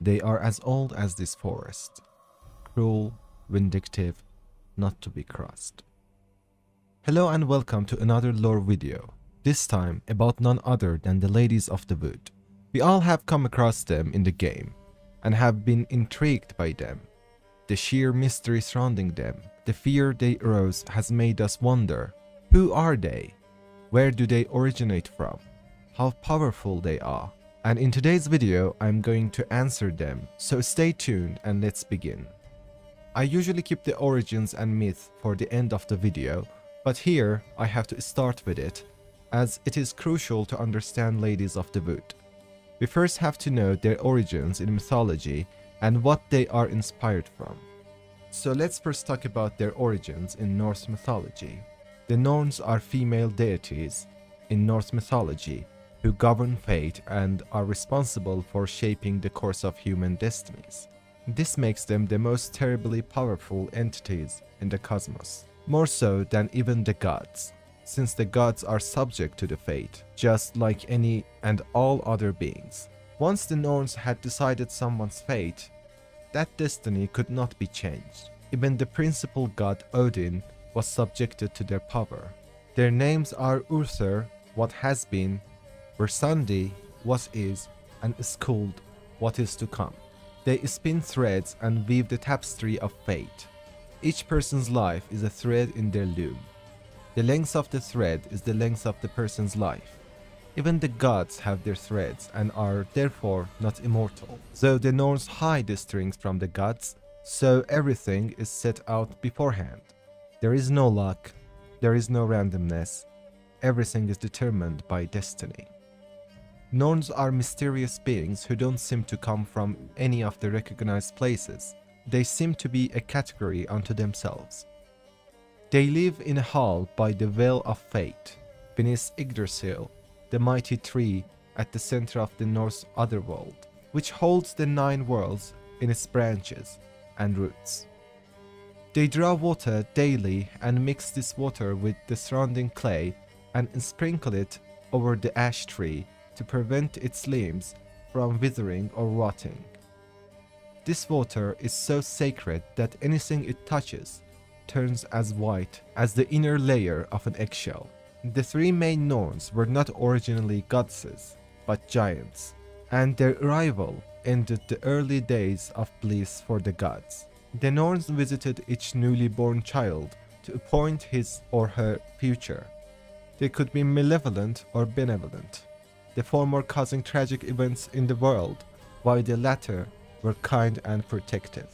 They are as old as this forest, cruel, vindictive, not to be crossed. Hello and welcome to another lore video, this time about none other than the Ladies of the Wood. We all have come across them in the game, and have been intrigued by them. The sheer mystery surrounding them, the fear they arouse has made us wonder, who are they? Where do they originate from? How powerful they are? And in today's video, I'm going to answer them, so stay tuned and let's begin. I usually keep the origins and myth for the end of the video, but here I have to start with it, as it is crucial to understand Ladies of the Wood. We first have to know their origins in mythology and what they are inspired from. So let's first talk about their origins in Norse mythology. The Norns are female deities in Norse mythology who govern fate and are responsible for shaping the course of human destinies. This makes them the most terribly powerful entities in the cosmos, more so than even the gods, since the gods are subject to the fate, just like any and all other beings. Once the Norns had decided someone's fate, that destiny could not be changed. Even the principal god Odin was subjected to their power. Their names are Urthur, what has been, Versandi, what is, and Skuld, what is to come. They spin threads and weave the tapestry of fate. Each person's life is a thread in their loom. The length of the thread is the length of the person's life. Even the gods have their threads and are therefore not immortal. Though the Norns hide the strings from the gods, so everything is set out beforehand. There is no luck, there is no randomness, everything is determined by destiny. Norns are mysterious beings who don't seem to come from any of the recognized places. They seem to be a category unto themselves. They live in a hall by the Well of Fate, beneath Yggdrasil, the mighty tree at the center of the Norse Otherworld, which holds the 9 worlds in its branches and roots. They draw water daily and mix this water with the surrounding clay and sprinkle it over the ash tree to prevent its limbs from withering or rotting. This water is so sacred that anything it touches turns as white as the inner layer of an eggshell. The 3 main Norns were not originally goddesses, but giants, and their arrival ended the early days of bliss for the gods. The Norns visited each newly born child to appoint his or her future. They could be malevolent or benevolent, the former causing tragic events in the world, while the latter were kind and protective.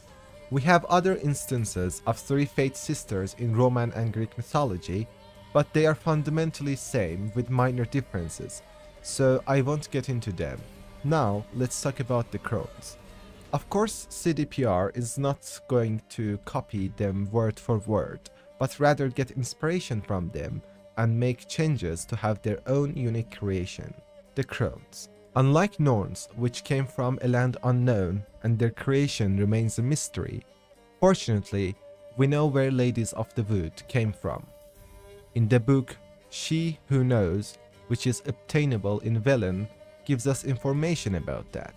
We have other instances of 3 Fate sisters in Roman and Greek mythology, but they are fundamentally same with minor differences, so I won't get into them. Now let's talk about the crones. Of course, CDPR is not going to copy them word for word, but rather get inspiration from them and make changes to have their own unique creation. The crones. Unlike Norns, which came from a land unknown and their creation remains a mystery, fortunately, we know where Ladies of the Wood came from. In the book She Who Knows, which is obtainable in Velen, gives us information about that.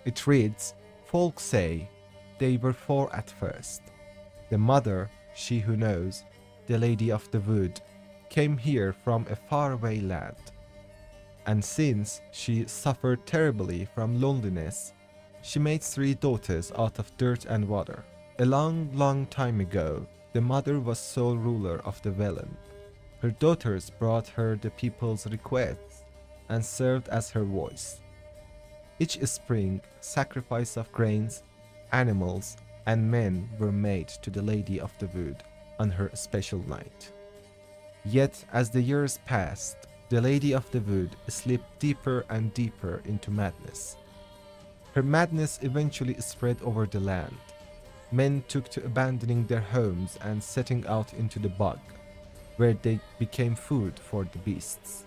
It reads, "Folk say they were 4 at first. The mother, she who knows, the Lady of the Wood, came here from a faraway land. And since she suffered terribly from loneliness, she made 3 daughters out of dirt and water. A long time ago, the mother was sole ruler of the Velen. Her daughters brought her the people's requests and served as her voice. Each spring, sacrifice of grains, animals, and men were made to the Lady of the Wood on her special night. Yet, as the years passed, the Lady of the Wood slipped deeper and deeper into madness. Her madness eventually spread over the land. Men took to abandoning their homes and setting out into the bog, where they became food for the beasts.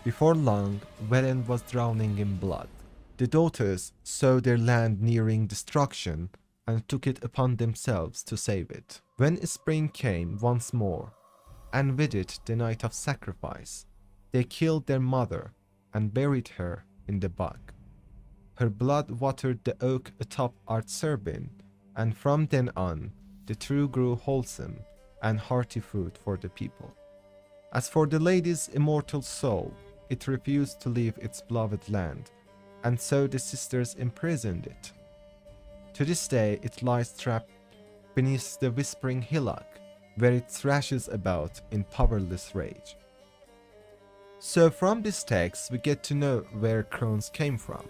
Before long, Velen was drowning in blood. The daughters saw their land nearing destruction and took it upon themselves to save it. When spring came once more, and with it the night of sacrifice, they killed their mother and buried her in the bog. Her blood watered the oak atop Artserbin, and from then on, the tree grew wholesome and hearty fruit for the people. As for the lady's immortal soul, it refused to leave its beloved land, and so the sisters imprisoned it. To this day, it lies trapped beneath the whispering hillock, where it thrashes about in powerless rage. So from this text, we get to know where crones came from.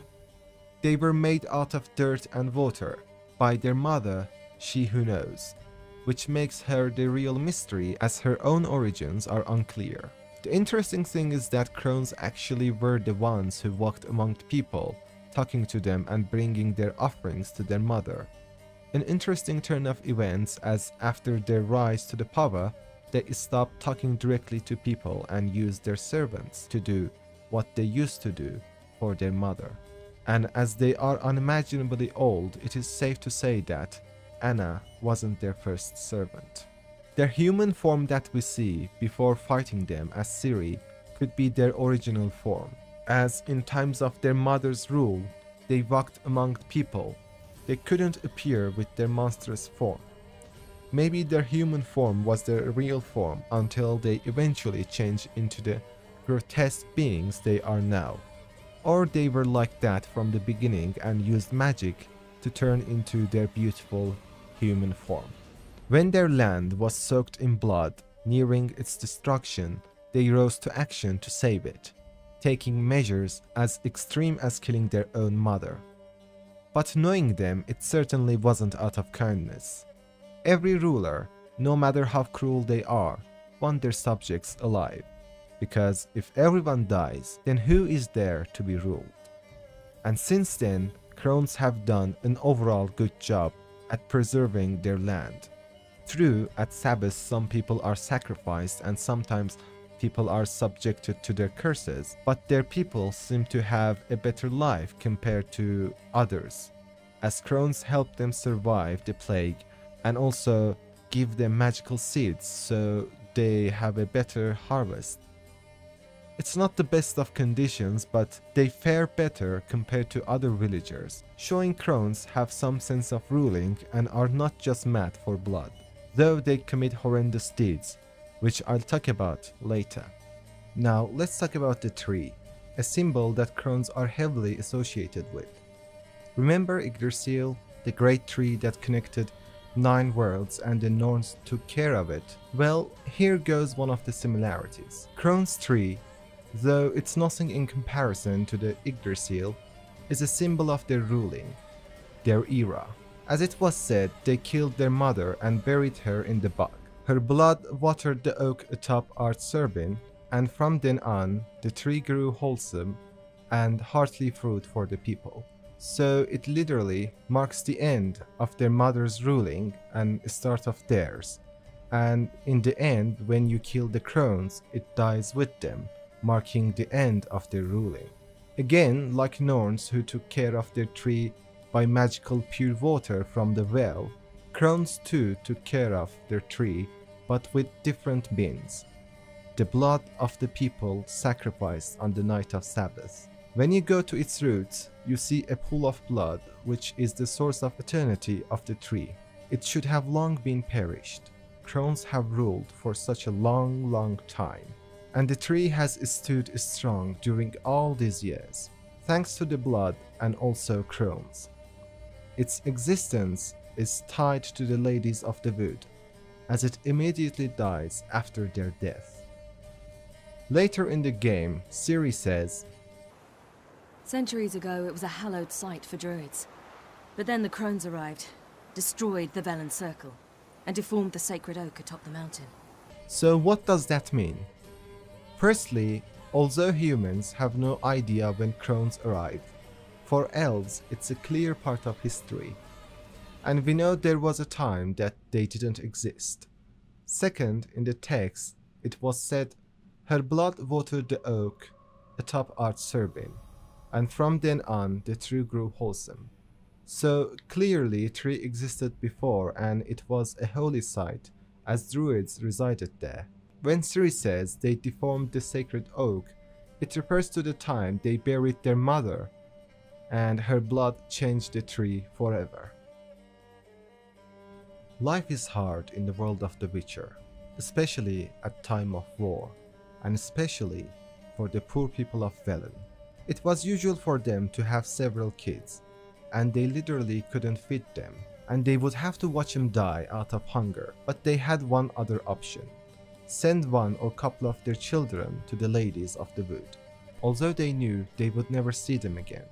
They were made out of dirt and water by their mother, She Who Knows, which makes her the real mystery as her own origins are unclear. The interesting thing is that crones actually were the ones who walked among people, talking to them and bringing their offerings to their mother. An interesting turn of events, as after their rise to the power, they stopped talking directly to people and used their servants to do what they used to do for their mother. And as they are unimaginably old, it is safe to say that Anna wasn't their first servant. Their human form that we see before fighting them as Ciri could be their original form, as in times of their mother's rule, they walked among people. They couldn't appear with their monstrous form. Maybe their human form was their real form until they eventually changed into the grotesque beings they are now. Or they were like that from the beginning and used magic to turn into their beautiful human form. When their land was soaked in blood, nearing its destruction, they rose to action to save it, taking measures as extreme as killing their own mother. But knowing them, it certainly wasn't out of kindness. Every ruler, no matter how cruel they are, want their subjects alive, because if everyone dies, then who is there to be ruled? And since then, crones have done an overall good job at preserving their land. True, at Sabbath some people are sacrificed and sometimes people are subjected to their curses, but their people seem to have a better life compared to others, as crones help them survive the plague and also give them magical seeds so they have a better harvest. It's not the best of conditions, but they fare better compared to other villagers, showing crones have some sense of ruling and are not just mad for blood, though they commit horrendous deeds, which I'll talk about later. Now let's talk about the tree, a symbol that crones are heavily associated with. Remember Yggdrasil, the great tree that connected 9 worlds and the Norns took care of it? Well, here goes one of the similarities. Crone's tree, though it's nothing in comparison to the Yggdrasil, is a symbol of their ruling, their era. As it was said, they killed their mother and buried her in the bog. Her blood watered the oak atop Artserbin, and from then on, the tree grew wholesome and hearty fruit for the people. So it literally marks the end of their mother's ruling and start of theirs. And in the end, when you kill the crones, it dies with them, marking the end of their ruling. Again, like Norns who took care of their tree by magical pure water from the well, crones too took care of their tree, but with different means. The blood of the people sacrificed on the night of Sabbath. When you go to its roots, you see a pool of blood, which is the source of eternity of the tree. It should have long been perished. Crones have ruled for such a long time, and the tree has stood strong during all these years, thanks to the blood and also crones. Its existence is tied to the ladies of the wood, as it immediately dies after their death. Later in the game, Ciri says, "Centuries ago, it was a hallowed site for druids. But then the crones arrived, destroyed the Velen circle, and deformed the sacred oak atop the mountain." So what does that mean? Firstly, although humans have no idea when crones arrived, for elves it's a clear part of history, and we know there was a time that they didn't exist. Second, in the text, it was said, "Her blood watered the oak atop Artserbin, and from then on the tree grew wholesome." So clearly tree existed before and it was a holy site, as druids resided there. When Ciri says they deformed the sacred oak, it refers to the time they buried their mother, and her blood changed the tree forever. Life is hard in the world of the Witcher, especially at time of war, and especially for the poor people of Velen. It was usual for them to have several kids, and they literally couldn't feed them, and they would have to watch them die out of hunger. But they had one other option: send one or couple of their children to the ladies of the wood, although they knew they would never see them again.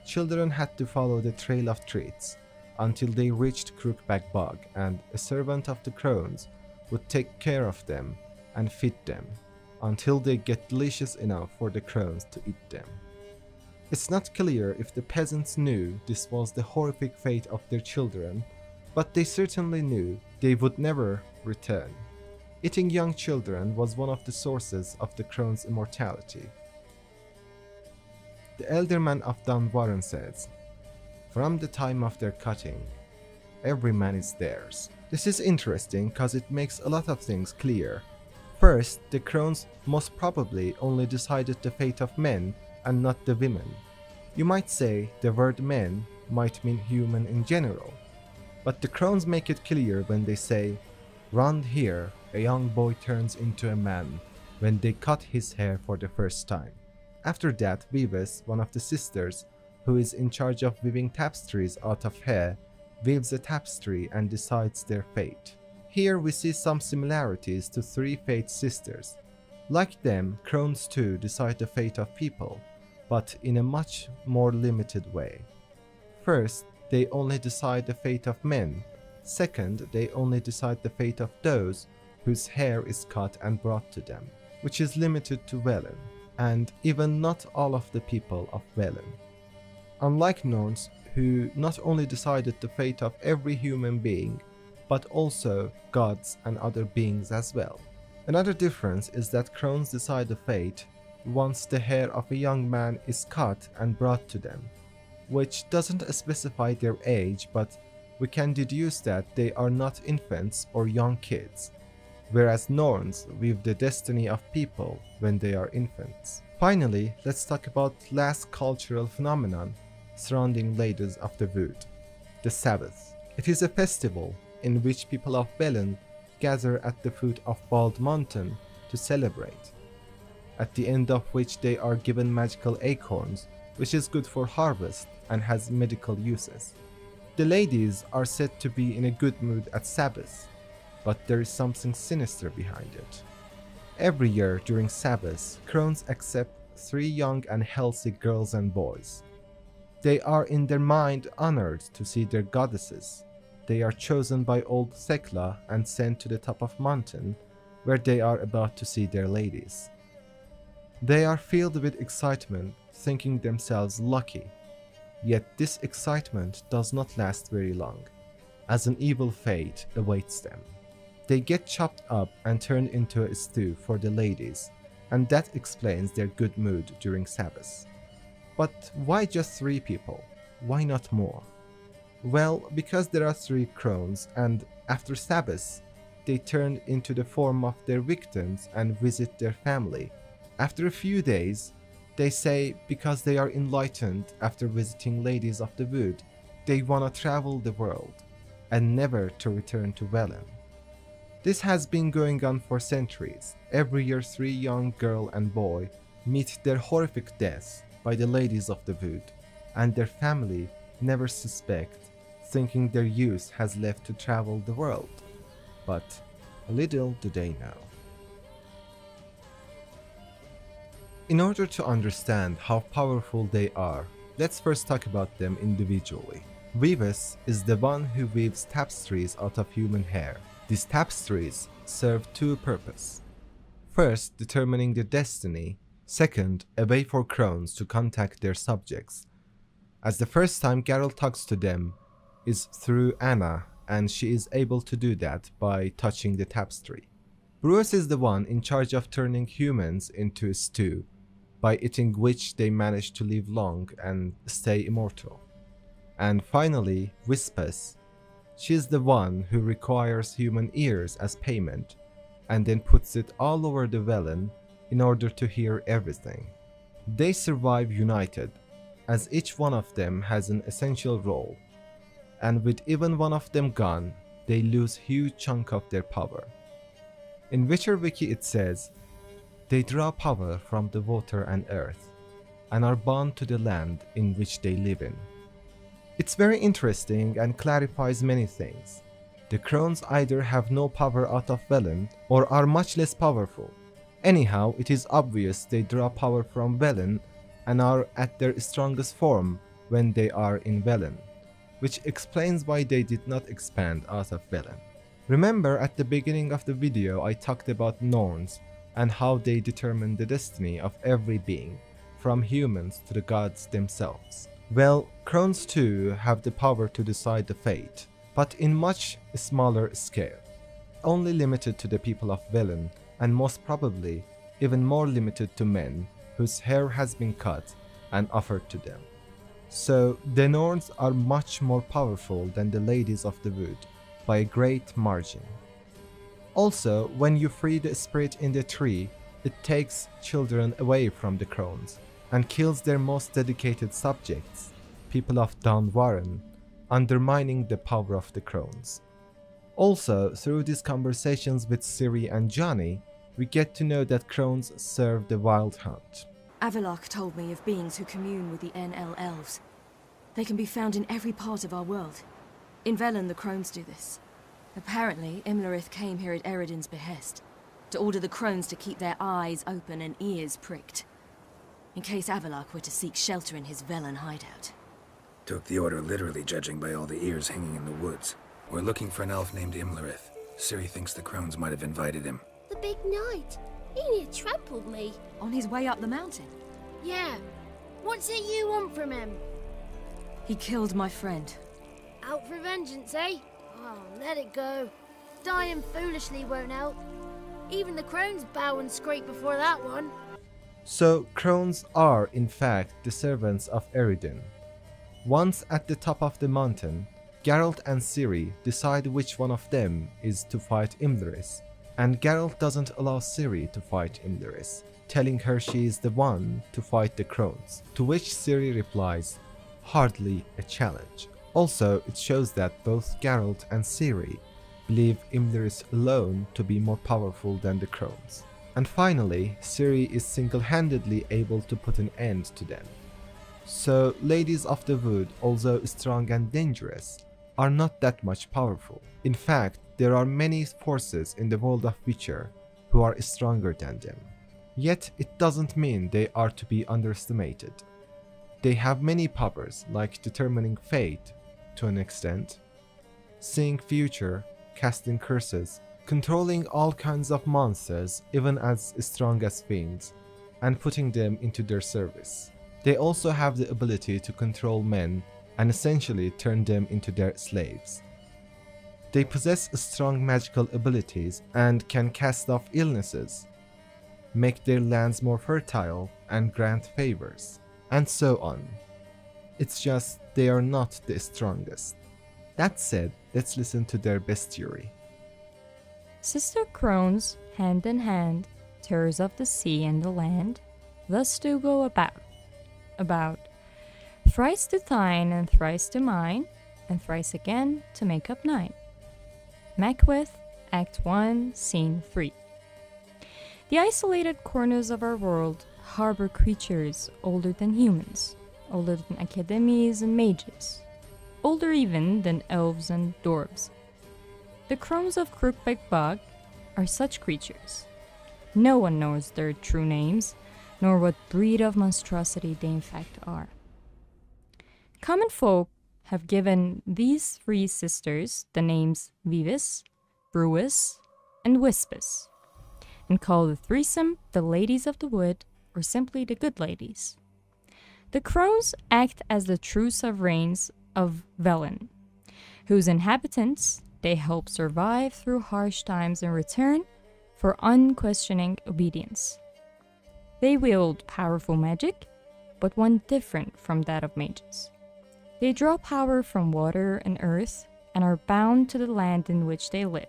Children had to follow the trail of treats until they reached Crookback Bog, and a servant of the crones would take care of them and feed them until they get delicious enough for the crones to eat them. It's not clear if the peasants knew this was the horrific fate of their children, but they certainly knew they would never return. Eating young children was one of the sources of the crones' immortality. The elder man of Dunwarren says, "From the time of their cutting, every man is theirs." This is interesting because it makes a lot of things clear. First, the crones most probably only decided the fate of men and not the women. You might say the word men might mean human in general, but the crones make it clear when they say, "Round here, a young boy turns into a man when they cut his hair for the first time." After that, Weavess, one of the sisters, who is in charge of weaving tapestries out of hair, weaves a tapestry and decides their fate. Here we see some similarities to three Fate sisters. Like them, crones too decide the fate of people, but in a much more limited way. First, they only decide the fate of men. Second, they only decide the fate of those whose hair is cut and brought to them, which is limited to Velen, and even not all of the people of Velen. Unlike Norns, who not only decided the fate of every human being, but also gods and other beings as well. Another difference is that crones decide the fate once the hair of a young man is cut and brought to them, which doesn't specify their age, but we can deduce that they are not infants or young kids, whereas Norns weave the destiny of people when they are infants. Finally, let's talk about last cultural phenomenon surrounding Ladies of the Wood, the Sabbath. It is a festival in which people of Velen gather at the foot of Bald Mountain to celebrate, at the end of which they are given magical acorns, which is good for harvest and has medical uses. The ladies are said to be in a good mood at Sabbath, but there is something sinister behind it. Every year during Sabbath, crones accept 3 young and healthy girls and boys. They are in their mind honored to see their goddesses. They are chosen by old Thekla and sent to the top of mountain, where they are about to see their ladies. They are filled with excitement, thinking themselves lucky. Yet this excitement does not last very long, as an evil fate awaits them. They get chopped up and turned into a stew for the ladies, and that explains their good mood during Sabbath. But why just 3 people? Why not more? Well, because there are 3 crones, and after Sabbath, they turn into the form of their victims and visit their family. After a few days, they say because they are enlightened after visiting Ladies of the Wood, they wanna travel the world and never to return to Velen. This has been going on for centuries. Every year 3 young girl and boy meet their horrific deaths by the Ladies of the Wood, and their family never suspect, thinking their youth has left to travel the world. But little do they know. In order to understand how powerful they are, let's first talk about them individually. Weavess is the one who weaves tapestries out of human hair. These tapestries serve 2 purposes. First, determining their destiny. Second, a way for crones to contact their subjects, as the first time Geralt talks to them is through Anna, and she is able to do that by touching the tapestry. Brewess is the one in charge of turning humans into a stew, by eating which they manage to live long and stay immortal. And finally, Whispess. She is the one who requires human ears as payment, and then puts it all over the Velen in order to hear everything. They survive united, as each one of them has an essential role, and with even one of them gone, they lose huge chunk of their power. In Witcher Wiki it says, they draw power from the water and earth, and are bound to the land in which they live in. It's very interesting and clarifies many things. The crones either have no power out of Velen, or are much less powerful. Anyhow, it is obvious they draw power from Velen and are at their strongest form when they are in Velen, which explains why they did not expand out of Velen. Remember at the beginning of the video I talked about Norns and how they determine the destiny of every being, from humans to the gods themselves. Well, crones too have the power to decide the fate, but in much smaller scale, only limited to the people of Velen, and most probably even more limited to men whose hair has been cut and offered to them. So the Norns are much more powerful than the Ladies of the Wood by a great margin. Also, when you free the spirit in the tree, it takes children away from the crones and kills their most dedicated subjects, people of Down Warren, undermining the power of the crones. Also, through these conversations with Ciri and Johnny, we get to know that crones serve the Wild Hunt. Avallac'h told me of beings who commune with the NL elves. They can be found in every part of our world. In Velen, the crones do this. Apparently, Imlerith came here at Eredin's behest, to order the crones to keep their eyes open and ears pricked, in case Avallac'h were to seek shelter in his Velen hideout. Took the order literally, judging by all the ears hanging in the woods. We're looking for an elf named Imlerith. Ciri thinks the crones might have invited him. The big knight. He near trampled me. On his way up the mountain? Yeah. What's it you want from him? He killed my friend. Out for vengeance, eh? Oh, let it go. Dying foolishly won't help. Even the crones bow and scrape before that one. So crones are in fact the servants of Eredin. Once at the top of the mountain, Geralt and Ciri decide which one of them is to fight Imlerith, and Geralt doesn't allow Ciri to fight Imlerith, telling her she is the one to fight the crones, to which Ciri replies, hardly a challenge. Also, it shows that both Geralt and Ciri believe Imlerith alone to be more powerful than the crones. And finally, Ciri is single-handedly able to put an end to them. So, Ladies of the Wood, although strong and dangerous, are not that much powerful. In fact, there are many forces in the world of Witcher who are stronger than them. Yet, it doesn't mean they are to be underestimated. They have many powers, like determining fate, to an extent, seeing future, casting curses, controlling all kinds of monsters, even as strong as fiends, and putting them into their service. They also have the ability to control men and essentially turn them into their slaves. They possess strong magical abilities and can cast off illnesses, make their lands more fertile, and grant favors, and so on. It's just they are not the strongest. That said, let's listen to their bestiary. Sister crones, hand in hand, terrors of the sea and the land, thus do go about. Thrice to thine and thrice to mine, and thrice again to make up 9. Macbeth, Act 1, Scene 3. The isolated corners of our world harbor creatures older than humans, older than academies and mages, older even than elves and dwarves. The crones of Crookback Bog are such creatures. No one knows their true names, nor what breed of monstrosity they in fact are. Common folk have given these 3 sisters the names Weavess, Brewess, and Whispess, and call the threesome the Ladies of the Wood, or simply the Good Ladies. The crones act as the true sovereigns of Velen, whose inhabitants they help survive through harsh times in return for unquestioning obedience. They wield powerful magic, but one different from that of mages. They draw power from water and earth and are bound to the land in which they live.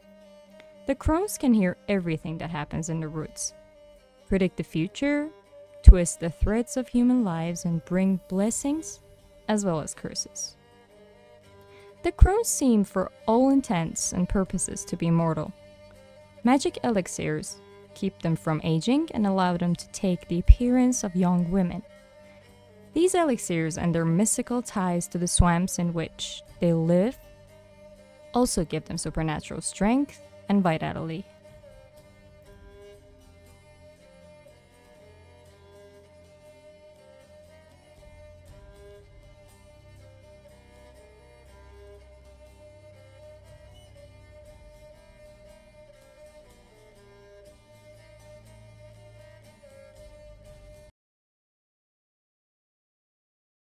The crones can hear everything that happens in the woods, predict the future, twist the threads of human lives and bring blessings as well as curses. The crones seem for all intents and purposes to be immortal. Magic elixirs keep them from aging and allow them to take the appearance of young women. These elixirs and their mystical ties to the swamps in which they live also give them supernatural strength and vitality.